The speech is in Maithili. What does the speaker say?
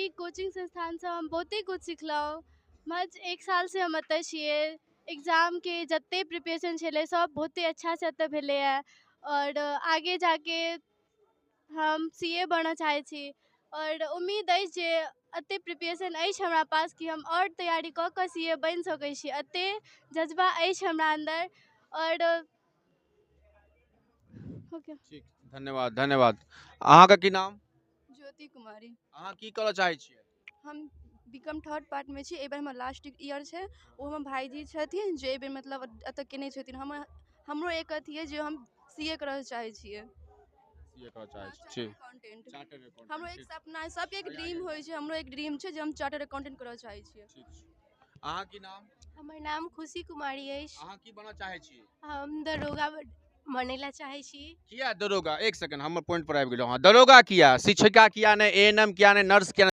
ई कोचिंग संस्थान से हम बहुते कुछ सिखलहुँ। महज 1 साल से हम एतऽ छियै। एग्जाम के जते प्रिपरेशन छलै सब बहुते अच्छा से एतऽ भेलैए और आगे जाके हम सीए बनऽ चाहै छी और उम्मीद अछि जे एते प्रिपरेशन अछि हमरा पास कि हम और तैयारी कऽ कऽ सीए बनि सकै छी। एते जज्बा अछि हमरा अन्दर और हो गया। ठीक, धन्यवाद धन्यवाद। अहाँके की नाम? ज्योति कुमारी। अहाँ की करऽ चाहै छियै? हम बीकॉम थर्ड पार्ट में छी। एबर हमर लास्ट ईयर छै। ओ हमर भाईजी छथिन जे एबर मतलब एतऽ केने छथिन। हमरो एक अथी है जे हम सीए करऽ चाहै छियै। सीए करऽ चाहै छी। चार्टर्ड ठीक, अकाउंटेंट। Chartered accountant. हमरो एक सपना है, सबके एक ड्रीम होइ छै। हमरो एक ड्रीम छै जे हम चार्टर्ड अकाउंटेंट करऽ चाहै छियै। ठीक छै। अहाँ की नाम? हमर नाम खुशी कुमारी अछि। अहाँ की बनऽ चाहै छी? हम दरोगा बनै ला चाहै छी। किया दरोगा? एक सेकंड, हमर पॉइंट पर आबि गेलहुँ। दरोगा किया? शिक्षिका किया नहि? एएनएम किया नहि? नर्स किया नहीं?